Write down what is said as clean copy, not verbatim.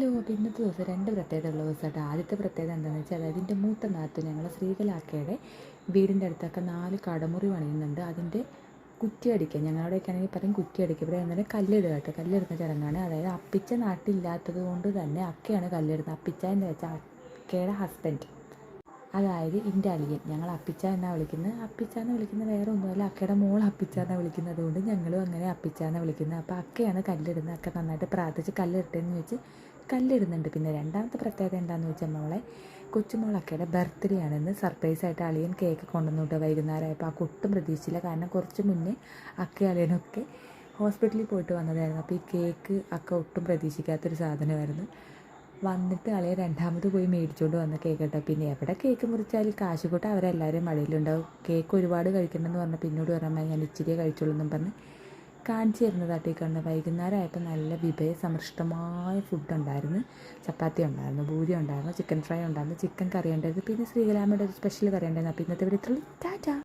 Hello. അപ്പോൾ ഇന്നത്തെ ദിവസം രണ്ട് പ്രത്യേകതയുള്ള ദിവസമായിട്ട്. ആദ്യത്തെ പ്രത്യേകത എന്താണെന്ന് വെച്ചാൽ, അതിൻ്റെ മൂത്ത നാത്തു ഞങ്ങൾ ശ്രീകലാക്കയുടെ വീടിൻ്റെ അടുത്തൊക്കെ 4 കടമുറി പണിയുന്നുണ്ട്. അതിൻ്റെ കുറ്റിയടിക്കുക, ഞങ്ങളവിടെയൊക്കെ ആണെങ്കിൽ പറയും കുറ്റിയടിക്കുക. ഇവിടെ എന്നാലും കല്ലിടുക കേട്ടോ, കല്ലിടുന്ന ചടങ്ങാണ്. അതായത് അപ്പിച്ച നാട്ടിലില്ലാത്തത് കൊണ്ട് തന്നെ അക്കയാണ് കല്ലിടുന്നത്. അപ്പിച്ച എന്ന് വെച്ചാൽ അക്കയുടെ ഹസ്ബൻഡ്, അതായത് എൻ്റെ അളിയൻ. ഞങ്ങൾ അപ്പിച്ച എന്നാണ് വിളിക്കുന്നത്. അപ്പിച്ച എന്ന് വിളിക്കുന്നത് വേറെ ഒന്നുമല്ല, അക്കയുടെ മോൾ അപ്പിച്ച എന്നാണ് വിളിക്കുന്നത്. അതുകൊണ്ട് ഞങ്ങളും അങ്ങനെ അപ്പിച്ച എന്നാണ് വിളിക്കുന്നത്. അപ്പോൾ അക്കയാണ് കല്ലിടുന്നത്. അക്ക നന്നായിട്ട് പ്രാർത്ഥിച്ച് കല്ലിടട്ടെന്ന് വെച്ച് കല്ലിടുന്നുണ്ട്. പിന്നെ രണ്ടാമത്തെ പ്രത്യേകത എന്താണെന്ന് വെച്ചാൽ, കൊച്ചുമോൾ അക്കയുടെ ബർത്ത്ഡേ ആണെന്ന് സർപ്രൈസായിട്ട് അളിയൻ കേക്ക് കൊണ്ടുവന്നിട്ട് വൈകുന്നേരമായപ്പോൾ ആ ഒട്ടും പ്രതീക്ഷിച്ചില്ല. കാരണം കുറച്ച് മുന്നേ അക്ക അളിയനൊക്കെ ഹോസ്പിറ്റലിൽ പോയിട്ട് വന്നതായിരുന്നു. അപ്പോൾ ഈ കേക്ക് അക്ക ഒട്ടും പ്രതീക്ഷിക്കാത്തൊരു സാധനമായിരുന്നു. വന്നിട്ട് അളിയെ രണ്ടാമത് പോയി മേടിച്ചുകൊണ്ട് വന്ന കേക്ക് കേട്ടോ. പിന്നെ എവിടെ കേക്ക് മുറിച്ചാലും കാശ് കൂട്ട അവരെല്ലാവരും മഴയിലുണ്ടാവും. കേക്ക് ഒരുപാട് കഴിക്കണമെന്ന് പറഞ്ഞാൽ പിന്നോട് പറഞ്ഞാൽ ഞാൻ ഇച്ചിരിയെ കഴിച്ചോളൂ എന്നും പറഞ്ഞ് കാണിച്ചു തരുന്നതായിട്ട് കണ്ട്. വൈകുന്നേരം ആയപ്പോൾ നല്ല വിഭവസമൃഷ്ടമായ ഫുഡ് ഉണ്ടായിരുന്നു. ചപ്പാത്തി ഉണ്ടായിരുന്നു, പൂരി ഉണ്ടായിരുന്നു, ചിക്കൻ ഫ്രൈ ഉണ്ടായിരുന്നു, ചിക്കൻ കറി ഉണ്ടായിരുന്നു, പിന്നെ ശ്രീകലാമ്മയുടെ ഒരു സ്പെഷ്യൽ കറി ഉണ്ടായിരുന്നു. അപ്പോൾ ഇന്നത്തെ ഇവിടെ ഇത്രയും ടാറ്റാ.